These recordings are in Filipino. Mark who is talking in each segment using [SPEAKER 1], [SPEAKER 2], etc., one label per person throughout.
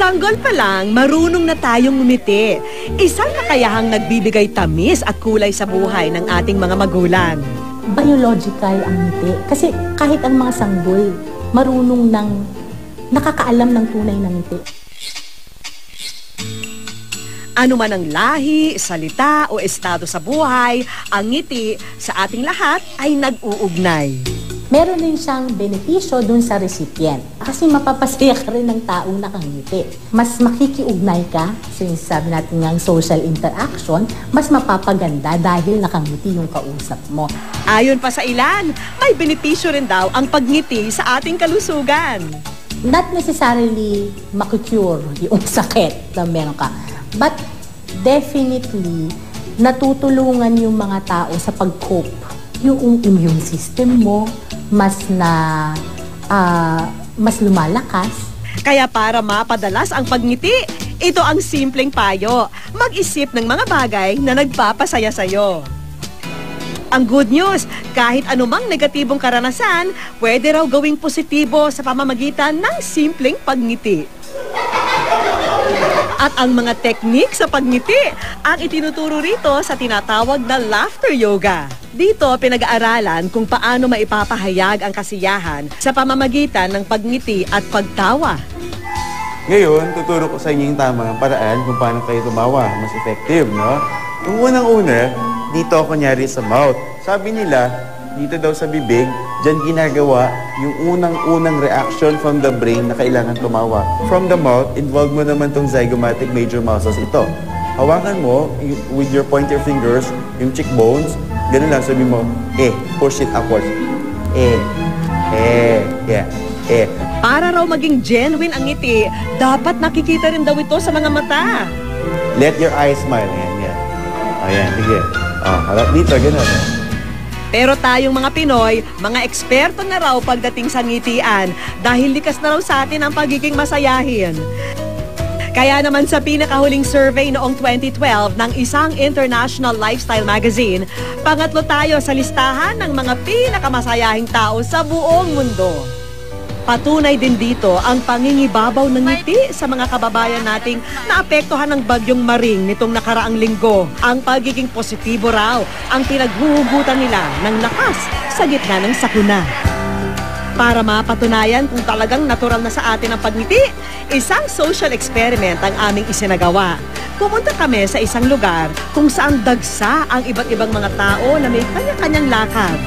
[SPEAKER 1] Sanggol pa lang, marunong na tayong ngumiti. Isang kakayahang nagbibigay tamis at kulay sa buhay ng ating mga magulang.
[SPEAKER 2] Biological ang ngiti. Kasi kahit ang mga sanggol, marunong nakakaalam ng tunay ng ngiti.
[SPEAKER 1] Ano man ang lahi, salita o estado sa buhay, ang ngiti sa ating lahat ay nag-uugnay.
[SPEAKER 2] Meron din siyang benepisyo dun sa recipient. Kasi mapapasaya ka rin ng tao na nakangiti. Mas makikiugnay ka, since sabi natin ng social interaction, mas mapapaganda dahil nakangiti yung kausap mo.
[SPEAKER 1] Ayon pa sa ilan, may benepisyo rin daw ang pagngiti sa ating kalusugan.
[SPEAKER 2] Not necessarily makukure yung sakit na meron ka. But definitely, natutulungan yung mga tao sa pag-cope. Yung immune system mo, mas lumalakas.
[SPEAKER 1] Kaya para mapadalas ang pagngiti, ito ang simpleng payo. Mag-isip ng mga bagay na nagpapasaya sa'yo. Ang good news, kahit anumang negatibong karanasan, pwede raw gawing positibo sa pamamagitan ng simpleng pagngiti. At ang mga teknik sa pagngiti ang itinuturo rito sa tinatawag na laughter yoga. Dito, pinag-aaralan kung paano maipapahayag ang kasiyahan sa pamamagitan ng pagngiti at pagtawa.
[SPEAKER 3] Ngayon, tuturo ko sa inyo yung tamang paraan kung paano kayo tumawa. Mas effective, no? Yung unang-una, dito kunyari sa mouth. Sabi nila, dito daw sa bibig, dyan ginagawa yung unang-unang reaction from the brain na kailangan tumawa. From the mouth, involve mo naman tong zygomatic major muscles ito. Hawakan mo with your pointer fingers, yung cheekbones, ganun lang, sabi mo, push it upwards.
[SPEAKER 1] Para raw maging genuine ang ngiti, dapat nakikita rin daw ito sa mga mata.
[SPEAKER 3] Let your eyes smile. Yan. Ayan, sige. Harap dito, ganun.
[SPEAKER 1] Pero tayong mga Pinoy, mga eksperto na raw pagdating sa ngitian dahil likas na raw sa atin ang pagiging masayahin. Kaya naman sa pinakahuling survey noong 2012 ng isang international lifestyle magazine, pangatlo tayo sa listahan ng mga pinakamasayahing tao sa buong mundo. Patunay din dito ang pangingibabaw ng ngiti sa mga kababayan nating naapektuhan ng bagyong Maring nitong nakaraang linggo. Ang pagiging positibo raw ang pinaghuhugutan nila ng lakas sa gitna ng sakuna. Para mapatunayan kung talagang natural na sa atin ang pagngiti, isang social experiment ang aming isinagawa. Pumunta kami sa isang lugar kung saan dagsa ang iba't ibang mga tao na may kanya-kanyang lakad.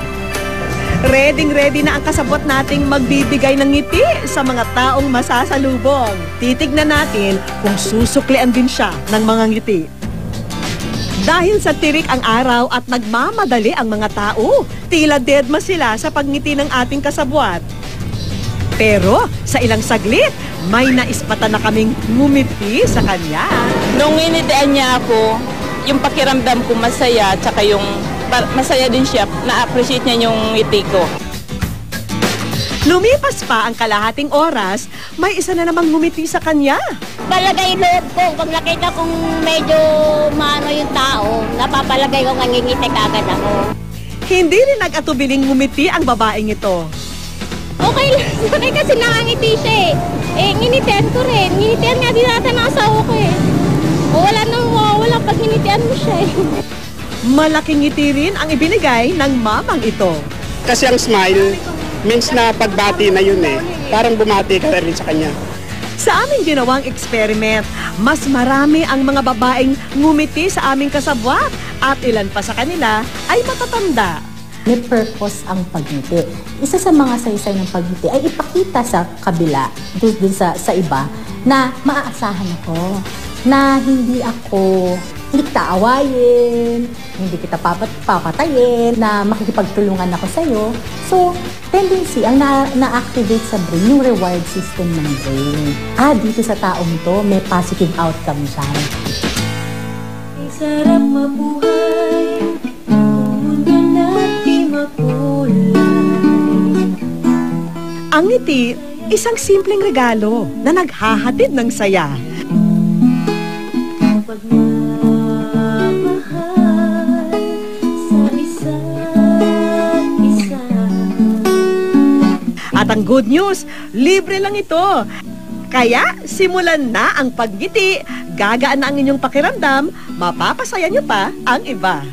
[SPEAKER 1] Ready na ang kasabot nating magbibigay ng ngiti sa mga taong masasalubong. Titignan natin kung susuklian din siya ng mga ngiti. Dahil sa tirik ang araw at nagmamadali ang mga tao, tila deadma sila sa pagngiti ng ating kasabwat. Pero sa ilang saglit, may naispatan na kaming ngumiti sa kanya.
[SPEAKER 4] Nung initian niya ako, yung pakiramdam ko masaya, tsaka yung masaya din siya, na-appreciate niya yung ngiti ko.
[SPEAKER 1] Lumipas pa ang kalahating oras, may isa na namang ngumiti sa kanya.
[SPEAKER 5] Palagay loob ko, pag nakita kong medyo maano yung tao, napapalagay ko ngingiti kagad ako.
[SPEAKER 1] Hindi rin nag-atubiling ngumiti ang babaeng ito.
[SPEAKER 5] Okay lang, kasi nakangiti siya eh. Nginitian ko rin. Nginitian nga din natin ang asawa ko eh. Wala nang mawawala pag nginitian mo siya eh.
[SPEAKER 1] Malaking ngiti rin ang ibinigay ng mamang ito.
[SPEAKER 6] Kasi ang smile means na pagbati na yun eh. Parang bumati ka rin sa kanya.
[SPEAKER 1] Sa aming ginawang experiment, mas marami ang mga babaeng ngumiti sa aming kasabwat at ilan pa sa kanila ay matatanda.
[SPEAKER 2] May purpose ang pagngiti. Isa sa mga saysay ng pagngiti ay ipakita sa kabila, dun sa iba, na maaasahan ako, na hindi kita aawayin, hindi kita papatayin, na makikipagtulungan ako sa'yo. So, tendency, ang na-activate sa brain, yung reward system ng brain. Dito sa taong to, may positive outcome siya.
[SPEAKER 7] Sarap mabuhay, mundo na't di makulay.
[SPEAKER 1] Ang ngiti, isang simpleng regalo na naghahatid ng saya. At ang good news, libre lang ito. Kaya simulan na ang pagngiti, gagaan na ang inyong pakiramdam, mapapasaya nyo pa ang iba.